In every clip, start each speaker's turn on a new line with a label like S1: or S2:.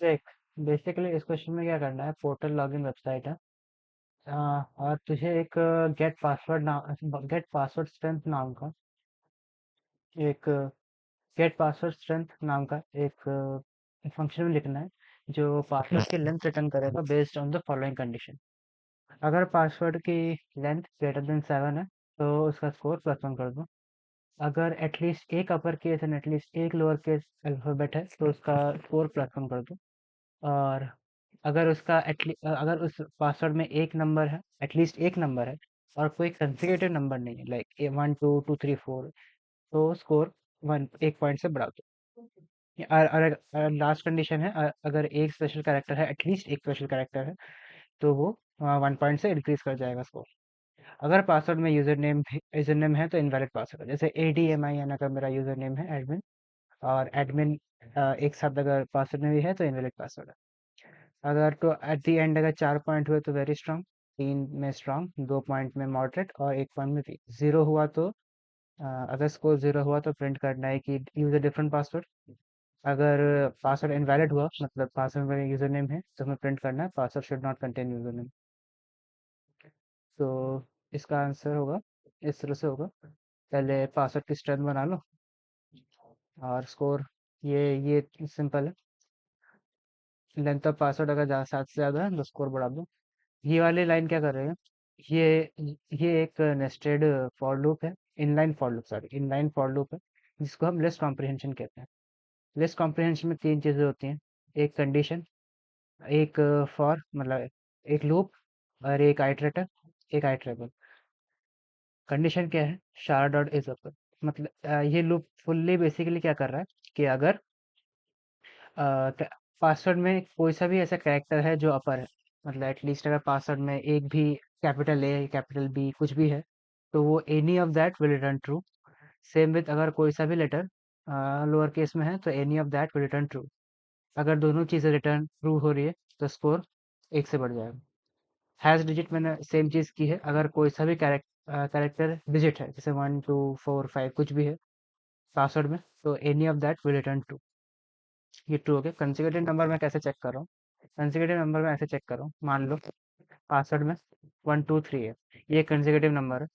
S1: देख, बेसिकली इस क्वेश्चन में क्या करना है, पोर्टल लॉगिन वेबसाइट है। और तुझे एक गेट पासवर्ड स्ट्रेंथ नाम का एक गेट पासवर्ड स्ट्रेंथ नाम का एक फंक्शन में लिखना है, जो पासवर्ड की लेंथ रिटर्न करेगा based on the following condition. अगर पासवर्ड की लेंथ ग्रेटर देन 7 है तो उसका स्कोर +1 कर दो। अगर एटलीस्ट एक अपर केस एंड एटलीस्ट एक लोअर केस अल्फ़ाबेट है तो उसका स्कोर +1 कर दो। और अगर उस पासवर्ड में एक नंबर है, एटलीस्ट एक नंबर है, और कोई कंसेक्यूटिव नंबर नहीं है, लाइक 1 2 2 3 4, तो स्कोर 1 पॉइंट से बढ़ा दो। और लास्ट कंडीशन है, अगर एक स्पेशल कैरेक्टर है, एटलीस्ट एक स्पेशल कैरेक्टर है, तो वो 1 पॉइंट से इंक्रीज कर जाएगा स्कोर। अगर पासवर्ड में यूजर नेम है तो इनवैलिड पासवर्ड है, जैसे ADMIN अगर मेरा यूजर नेम है एडमिन, और एडमिन एक साथ अगर पासवर्ड में भी है तो इनवैलिड पासवर्ड है। अगर तो एट द एंड अगर 4 पॉइंट हुए तो वेरी स्ट्रांग, 3 में स्ट्रांग, 2 पॉइंट में मॉडरेट और 1 पॉइंट में वीक। जीरो हुआ तो अगर स्कोर जीरो हुआ तो प्रिंट करना है कि यूज अ डिफरेंट पासवर्ड। अगर पासवर्ड इनवैलिड हुआ, मतलब पासवर्ड में यूजर नेम है, तो हमें प्रिंट करना है password should not contain user name. तो इसका आंसर होगा, इस तरह से होगा। पहले पासवर्ड की स्ट्रेंथ बना लो, और स्कोर ये सिंपल है। लेंथ ऑफ पासवर्ड अगर 7 से ज़्यादा है तो स्कोर बढ़ा दो। ये वाली लाइन क्या कर रहे हैं, ये एक नेस्टेड फॉर लूप है, inline for loop, sorry, inline for loop है, जिसको हम लिस्ट कॉम्प्रिहेंशन कहते हैं। लिस्ट कॉम्प्रिहेंशन में 3 चीज़ें होती हैं, एक कंडीशन, एक फॉर मतलब एक लूप, और एक आइटरेटर, एक आइटरेबल। कंडीशन क्या है, शार डॉट इज अपर, मतलब ये लूप फुल्ली बेसिकली क्या कर रहा है कि अगर पासवर्ड में कोई सा भी ऐसा कैरेक्टर है जो अपर है, मतलब एटलीस्ट अगर पासवर्ड में एक भी कैपिटल ए कैपिटल बी कुछ भी है, तो वो any of that will return true. Same with अगर कोई सा भी लेटर लोअर केस में है तो any of that will return true. अगर दोनों चीज़ें रिटर्न ट्रू हो रही है तो स्कोर 1 से बढ़ जाएगा। हैश डिजिट मैंने सेम चीज़ की है, अगर कोई सा भी कैरेक्टर डिजिट है, जैसे 1 2 4 5 कुछ भी है पासवर्ड में, तो any of that will return true. ये ट्रू हो गया। कंसेक्यूटिव नंबर मैं कैसे चेक कर रहा हूँ, कंसेक्यूटिव नंबर में ऐसे चेक कर रहा हूँ, मान लो पासवर्ड में 1 2 3 है, ये कंसेक्यूटिव नंबर है।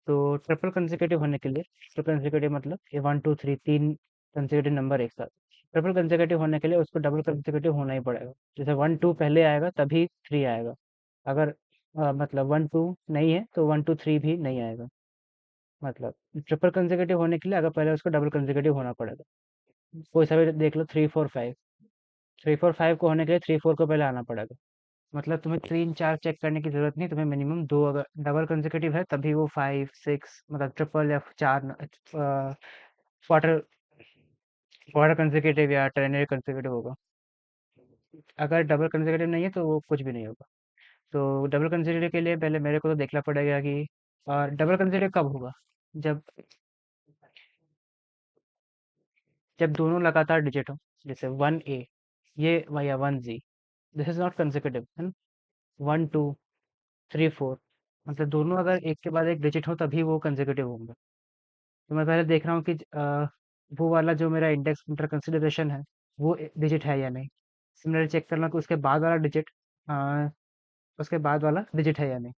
S1: तो ट्रिपल कंसेक्यूटिव होने के लिए, ट्रिपल कंसेक्यूटिव मतलब ये 1 2 3 तीन कंसेक्यूटिव नंबर एक साथ, ट्रिपल कंसेक्यूटिव होने के लिए उसको डबल कंसेक्यूटिव होना ही पड़ेगा। जैसे 1 2 पहले आएगा तभी 3 आएगा। अगर मतलब 1 2 नहीं है तो 1 2 3 भी नहीं आएगा। मतलब ट्रिपल कंसेक्यूटिव होने के लिए अगर पहले उसको डबल कंसेक्यूटिव होना पड़ेगा। कोई सा भी देख लो, 3 4 5, 3 4 5 को होने के लिए 3 4 को पहले आना पड़ेगा। मतलब तुम्हें 3 4 चेक करने की जरूरत नहीं, तुम्हें मिनिमम दो, अगर डबल कंसेक्यूटिव है तभी वो 5 6, मतलब ट्रिपल या चार, क्वार्टर क्वार्टर कंसेक्यूटिव या टेर्नरी कंसेक्यूटिव होगा। अगर डबल कंसेक्यूटिव नहीं है तो वो कुछ भी नहीं होगा। तो डबल कंसेक्यूटिव के लिए पहले मेरे को तो देखना पड़ेगा कि, और डबल कंसेक्यूटिव कब होगा, जब जब दोनों लगातार डिजिट हो, जैसे 1A ये, या 1Z, this is not consecutive है ना। 1 2 3 4, मतलब दोनों अगर एक के बाद एक डिजिट हो तभी वो कंसेक्यूटिव होंगे। तो मैं पहले देख रहा हूँ कि वो वाला जो मेरा इंडेक्स इंटर कंसिडरेशन है, वो डिजिट है या नहीं। सिमिलरली चेक करना कि उसके बाद वाला डिजिट है या नहीं।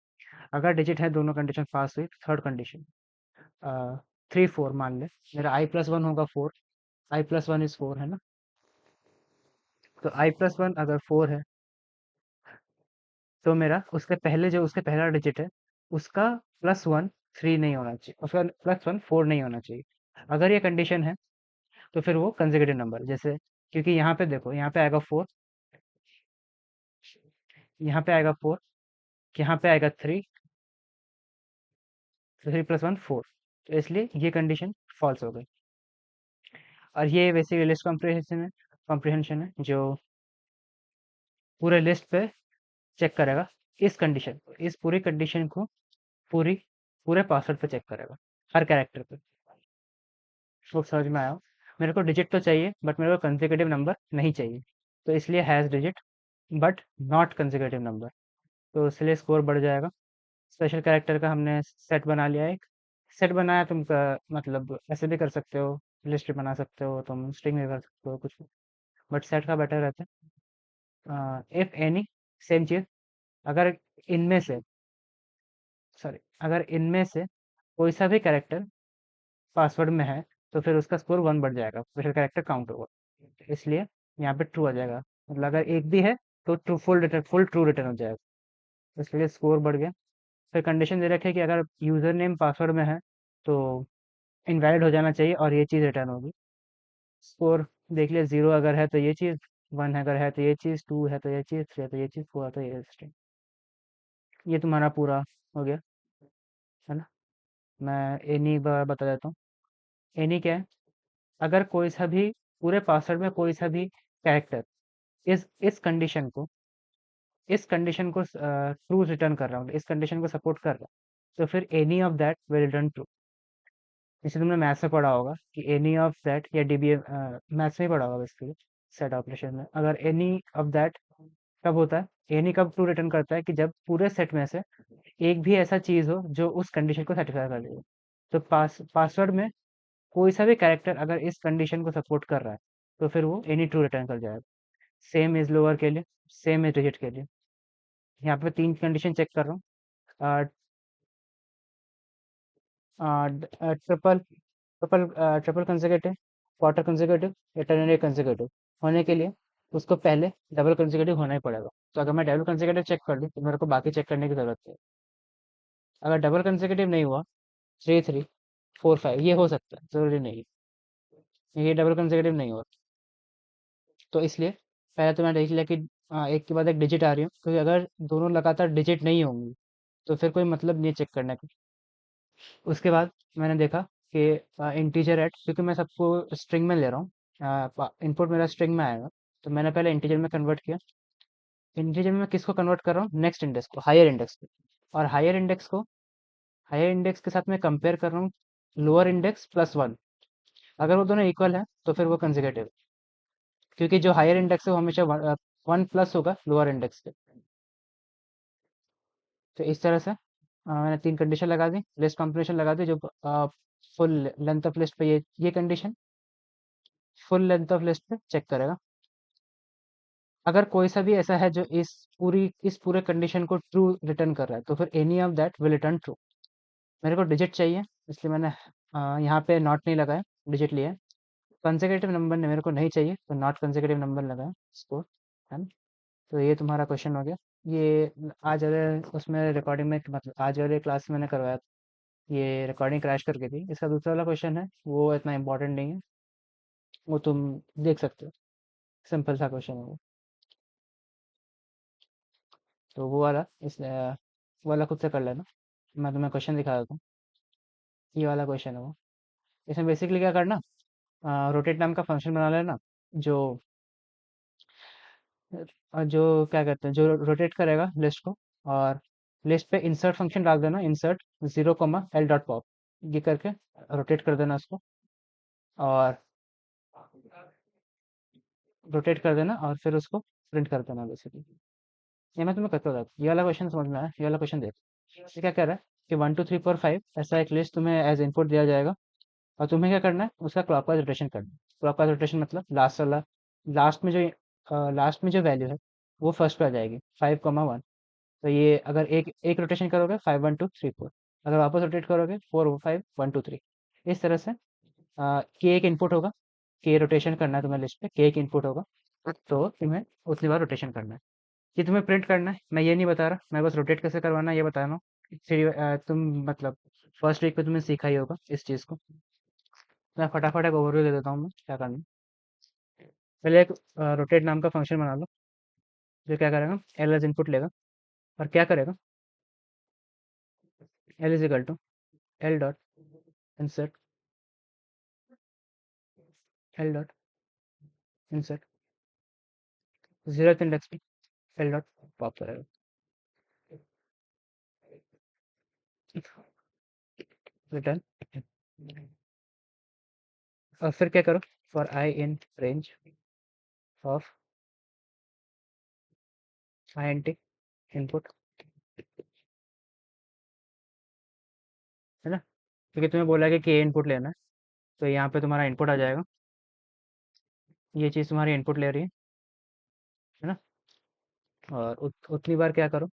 S1: अगर डिजिट है, दोनों कंडीशन पास हुई, थर्ड कंडीशन 3 4 मान ले, मेरा i+1 होगा 4, i+1 इज 4 है ना। तो i+1 अगर 4 है, तो मेरा उसके पहला डिजिट है, उसका +1 3 नहीं होना चाहिए, उसका +1 4 नहीं होना चाहिए। अगर ये कंडीशन है तो फिर वो कंसेक्यूटिव नंबर, जैसे, क्योंकि यहाँ पे देखो, यहाँ पे आएगा 4, यहाँ पे आएगा 4, यहाँ पे आएगा 3, 3+1 4, तो इसलिए ये कंडीशन फॉल्स हो गई। और ये बेसिकली लिस्ट कॉम्प्रिहेंशन है जो पूरे लिस्ट पे चेक करेगा, इस पूरी कंडीशन को पूरी पूरे पासवर्ड पे चेक करेगा, हर कैरेक्टर पे। वो समझ में आया हो? मेरे को डिजिट तो चाहिए बट मेरे को कंसेक्यूटिव नंबर नहीं चाहिए, तो इसलिए has digit but not consecutive number, तो इसलिए स्कोर बढ़ जाएगा। स्पेशल कैरेक्टर का हमने सेट बना लिया एक, सेट बनाया तुम मतलब ऐसे भी कर सकते हो, लिस्ट बना सकते हो, तुम स्ट्रिंग भी कर सकते हो, कुछ भी, बट सेट का बेटर रहता है। इफ एनी, सेम चीज, अगर इनमें से सॉरी अगर इनमें से कोई सा भी कैरेक्टर पासवर्ड में है, तो फिर उसका स्कोर 1 बढ़ जाएगा, फिर कैरेक्टर काउंट होगा। इसलिए यहाँ पे ट्रू आ जाएगा, मतलब अगर एक भी है तो ट्रू, फुल ट्रू रिटर्न हो जाएगा, इसलिए स्कोर बढ़ गया। फिर कंडीशन दे रखी है कि अगर यूजर नेम पासवर्ड में है तो इनवैलिड हो जाना चाहिए और ये चीज़ रिटर्न होगी। स्कोर देख लिया, 0 अगर है तो ये चीज़, 1 अगर है तो ये चीज़, 2 है तो ये चीज़, 3 है तो ये चीज़, 4 है तो ये स्ट्रिंग। ये तुम्हारा पूरा हो गया, है ना। मैं एनी बता देता हूँ। एनी क्या है, अगर कोई सा भी पूरे पासवर्ड में कोई सा भी कैरेक्टर इस कंडीशन को ट्रू रिटर्न कर रहा हूँ, इस कंडीशन को सपोर्ट कर रहा है, तो फिर any of that will return true. जैसे तुमने मैथ्स में पढ़ा होगा कि एनी ऑफ दैट, या डीबीए मैथ्स में ही पढ़ा होगा बेसिकली, सेट ऑपरेशन में, अगर एनी ऑफ दैट कब होता है, एनी कब ट्रू रिटर्न करता है, कि जब पूरे सेट में से एक भी ऐसा चीज हो जो उस कंडीशन को सेटिस्फाई कर रही हो। तो पासवर्ड में कोई सा भी कैरेक्टर अगर इस कंडीशन को सपोर्ट कर रहा है, तो फिर वो एनी ट्रू रिटर्न कर जाएगा। सेम इज लोअर के लिए, सेम इज डिजिट के लिए। यहाँ पे 3 कंडीशन चेक कर रहा हूँ। Triple triple triple consecutive, quarter consecutive, या टर्नरी कंसेक्यूटिव होने के लिए उसको पहले डबल कंसेक्यूटिव होना ही पड़ेगा। तो अगर मैं डबल कंसेक्यूटिव चेक कर लूँ तो मेरे को बाकी चेक करने की जरूरत है। अगर डबल कंसेक्यूटिव नहीं हुआ, 3 3 4 5 ये हो सकता है, जरूरी नहीं है। ये डबल कंसेक्यूटिव नहीं हुआ, तो इसलिए पहले तो मैं देख लिया कि एक के बाद एक डिजिट आ रही हो, क्योंकि अगर दोनों लगातार डिजिट नहीं होंगी तो फिर कोई मतलब नहीं चेक करने का। उसके बाद मैंने देखा कि इंटीजर एट, क्योंकि मैं सबको स्ट्रिंग में ले रहा हूँ, इनपुट मेरा स्ट्रिंग में आएगा, तो मैंने पहले इंटीजर में कन्वर्ट किया। इंटीजर में मैं किसको कन्वर्ट कर रहा हूँ, नेक्स्ट इंडेक्स को, हायर इंडेक्स को। और हायर इंडेक्स के साथ मैं कंपेयर कर रहा हूँ लोअर इंडेक्स प्लस 1। अगर वो दोनों इक्वल है तो फिर वो कंसेक्यूटिव, क्योंकि जो हायर इंडेक्स है वो हमेशा 1 प्लस होगा लोअर इंडेक्स के। तो इस तरह से मैंने 3 कंडीशन लगा दी, लिस्ट कॉम्बिनेशन लगा दी, जो फुल लेंथ ऑफ लिस्ट पे ये condition full length of list पे चेक करेगा। अगर कोई सा भी ऐसा है जो इस पूरे कंडीशन को ट्रू रिटर्न कर रहा है, तो फिर any of that will return true. मेरे को डिजिट चाहिए, इसलिए मैंने यहाँ पे नॉट नहीं लगाया, डिजिट लिया है। कंसेक्यूटिव नंबर ने मेरे को नहीं चाहिए, तो नॉट कंसेक्यूटिव नंबर लगाया, स्कोर, है ना। तो ये तुम्हारा क्वेश्चन हो गया। ये आज वाले उसमें रिकॉर्डिंग में, मतलब आज वाले क्लास में मैंने करवाया था। ये रिकॉर्डिंग क्रैश कर गई थी। इसका दूसरा वाला क्वेश्चन है, वो इतना इंपॉर्टेंट नहीं है, वो तुम देख सकते हो, सिंपल सा क्वेश्चन है वो। तो वो वाला वो वाला खुद से कर लेना, मैं तुम्हें क्वेश्चन दिखा देता हूँ। ये वाला क्वेश्चन है वो। इसमें बेसिकली क्या करना, रोटेट नाम का फंक्शन बना लेना, जो जो क्या कहते हैं, जो रोटेट करेगा लिस्ट को, और लिस्ट पे इंसर्ट फंक्शन डाल देना, इंसर्ट 0 L.pop, ये करके रोटेट कर देना उसको, और रोटेट कर देना, और फिर उसको प्रिंट कर देना बेसिकली। ये मैं तुम्हें करके बताता हूँ। ये वाला क्वेश्चन समझ में आया, ये वाला क्वेश्चन देख। ये क्या कह रहा है कि 1 2 3 4 5 ऐसा एक लिस्ट तुम्हें एज इनपुट दिया जाएगा, और तुम्हें क्या करना है, उसका क्लॉकवाइज रोटेशन करना है। क्लॉकवाइज रोटेशन मतलब लास्ट वाला, लास्ट में जो लास्ट में जो वैल्यू है वो फर्स्ट पे आ जाएगी, 5 1। तो ये अगर एक एक रोटेशन करोगे, 5 1 2 3 4, अगर वापस रोटेट करोगे, 4 5 1 2 3। इस तरह से के एक इनपुट होगा, के रोटेशन करना है तुम्हें लिस्ट पे, के एक इनपुट होगा, तो तुम्हें उतनी बार रोटेशन करना है। ये तुम्हें प्रिंट करना है, मैं ये नहीं बता रहा, मैं बस रोटेट कैसे करवाना है ये बता रहा हूँ। फिर तुम मतलब फर्स्ट वीक पे तुमने सीखा ही होगा इस चीज़ को। मैं फटाफट एक ओवरव्यू दे देता हूँ मैं क्या करना है। पहले एक रोटेट नाम का फंक्शन बना लो, जो क्या करेगा, एल एज इनपुट लेगा, और क्या करेगा, L is equal to L dot insert, L dot insert 0th index पे एल डॉट पॉप करेगा, रिटर्न। और फिर क्या करो, for I in range of I N T input, है ना। क्योंकि तुम्हें बोला है कि ये इनपुट लेना है, तो यहाँ पे तुम्हारा इनपुट आ जाएगा। ये चीज़ तुम्हारी इनपुट ले रही है ना। और उतनी बार क्या करो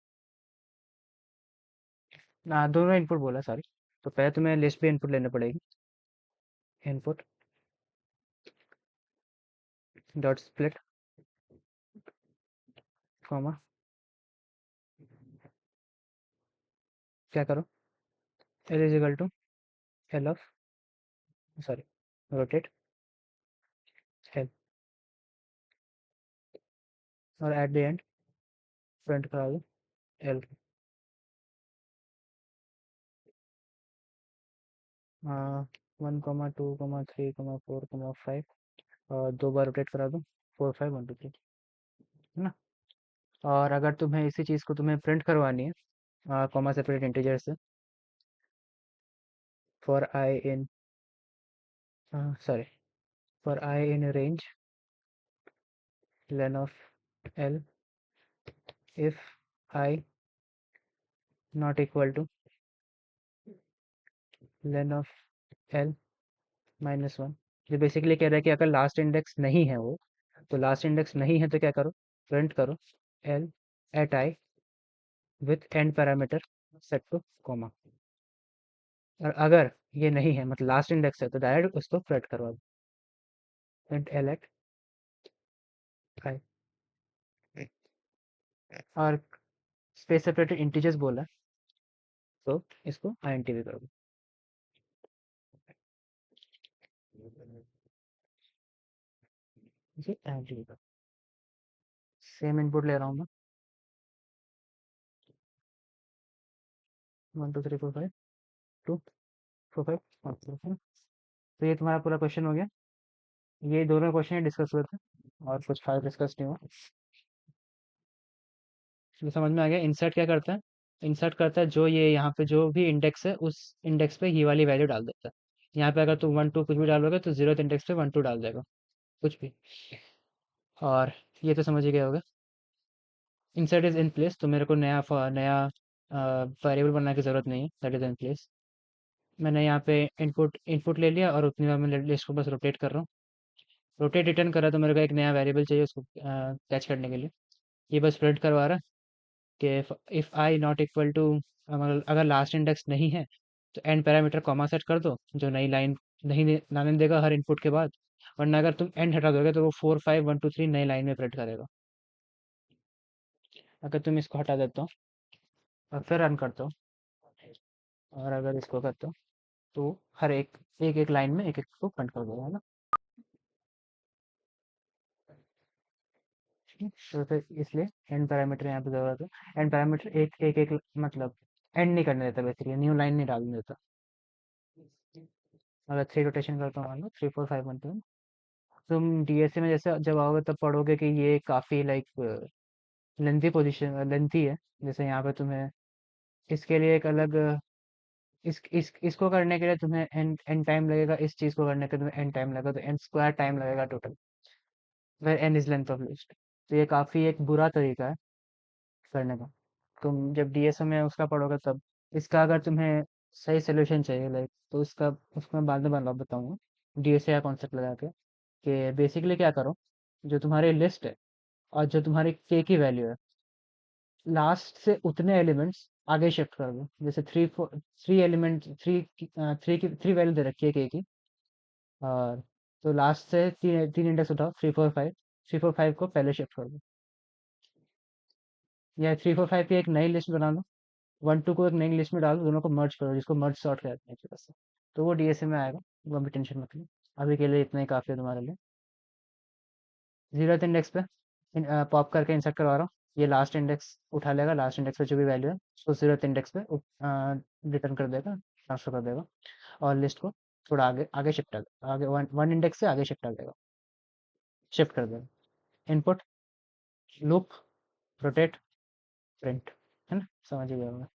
S1: ना, दोनों इनपुट बोला सॉरी। तो पहले तुम्हें लिस्ट भी इनपुट लेनी पड़ेगी। इनपुट डॉट स्प्लिट कॉमा, क्या करो, L is equal to L of, sorry, rotate L, और एट द एंड प्रिंट करा दो एल। 1, 2, 3, 4, 5, और 2 बार रोटेट करा दो, 4, 5, 1, 2, 3, है ना। और अगर तुम्हें इसी चीज़ को तुम्हें प्रिंट करवानी है कॉमा सेपरेट इंटीजर से, for I in, sorry, for I in range len of L, if I not equal to len of L -1। जो बेसिकली कह रहा है कि अगर लास्ट इंडेक्स नहीं है वो, तो लास्ट इंडेक्स नहीं है तो क्या करो, प्रिंट करो L at I with end parameter set to comma. और अगर ये नहीं है, मतलब लास्ट इंडेक्स है, तो डायरेक्ट उसको प्रिंट करवा दो, प्रिंट एल एट आई। और स्पेस सेपरेटेड इंटीजर्स बोला, तो इसको आईएनटी भी कर दो। जी आईएनटी भी कर, सेम इनपुट ले रहा हूँ मैं, 1, 2, 3, 4, 5, 2, 4, 5, 1, 2, 3। तो ये तुम्हारा पूरा क्वेश्चन हो गया। ये दोनों क्वेश्चन डिस्कस हुए थे, और कुछ खास डिस्कस नहीं हुआ। तो समझ में आ गया इंसर्ट क्या करता है। इंसर्ट करता है जो ये यहाँ पे जो भी इंडेक्स है, उस इंडेक्स पे ये वाली वैल्यू डाल देता है। यहाँ पे अगर तुम 1, 2 कुछ भी डालोगे, तो 0th इंडेक्स पे 1, 2 डाल देगा, कुछ भी। और ये तो समझ ही गए होगे। इंसर्ट इज इन प्लेस, तो मेरे को नया वेरिएबल बनाने की जरूरत नहीं है, दैट इज इन प्लेस। मैंने यहाँ पे इनपुट इनपुट ले लिया, और उतनी बार मैं लिस्ट को बस रोटेट कर रहा हूँ। रोटेट रिटर्न कर रहा है, तो मेरे को एक नया वेरिएबल चाहिए उसको कैच करने के लिए। ये बस प्रिंट करवा रहा है कि if I not equal to, अगर लास्ट इंडेक्स नहीं है, तो एंड पैरामीटर कॉमा सेट कर दो, जो नई लाइन नहीं लाने देगा हर इनपुट के बाद। वरना अगर तुम एंड हटा दोगे, तो वो 4, 5, 1, 2, 3 नई लाइन में प्रिंट करेगा। अगर तुम इसको हटा देता हो और फिर रन करता हो, और अगर इसको करता हो, तो हर एक एक एक लाइन में एक एक को प्रिंट कर देगा, है ना। ठीक है? तो फिर इसलिए एंड पैरामीटर यहाँ पे जरूरत है। एंड पैरामीटर एक एक एक मतलब एंड नहीं करने देता, बेसिकली न्यू लाइन नहीं डालने देता। अगर 3 रोटेशन करता हूँ, मान लो 3, 4, 5, 1, 2, तुम डीएसए में जैसे जब आओगे तब पढ़ोगे कि ये काफ़ी लाइक लेंथी है। जैसे यहाँ पे तुम्हें इसके लिए एक अलग इसको करने के लिए तुम्हें एन एन टाइम लगेगा, इस चीज़ को करने के लिए तुम्हें एन टाइम लगेगा, तो एन स्क्वायर टाइम लगेगा total, where N is length of list. तो ये काफ़ी एक बुरा तरीका है करने का। तुम जब डीएसए में उसका पढ़ोगे तब, इसका अगर तुम्हें सही सोल्यूशन चाहिए लाइक, तो इसका उसमें बाद में बना बताऊंगा डीएसए का कॉन्सेप्ट लगा के, कि बेसिकली क्या करो, जो तुम्हारी लिस्ट है और जो तुम्हारी के की वैल्यू है, लास्ट से उतने एलिमेंट्स आगे शिफ्ट कर दो। जैसे 3 एलिमेंट, थ्री वैल्यू दे रखी है के की, और तो लास्ट से तीन तीन इंडेक्स उठाओ, 3, 4, 5, 3, 4, 5 को पहले शिफ्ट कर दो, या 3, 4, 5 की एक नई लिस्ट बना लो, 1, 2 को एक नई लिस्ट में डालो, दोनों को मर्ज करो, जिसको मर्ज सॉर्ट कहते हैं एक तरह से। तो वो डीएसए में आएगा, वो भी टेंशन मत लो। अभी के लिए इतना ही काफ़ी है तुम्हारे लिए। 0th इंडेक्स पे पॉप करके इंसर्ट करवा रहा हूँ। ये लास्ट इंडेक्स उठा लेगा, लास्ट इंडेक्स पे जो भी वैल्यू है उसको 0th इंडेक्स पे रिटर्न कर देगा, ट्रांसफर कर देगा। और लिस्ट को थोड़ा आगे आगे शिफ्ट कर आगे, वन इंडेक्स से आगे शिफ्ट कर देगा, शिफ्ट कर देगा। इनपुट लूप रोटेट प्रिंट, है ना, समझ ही गया होगा।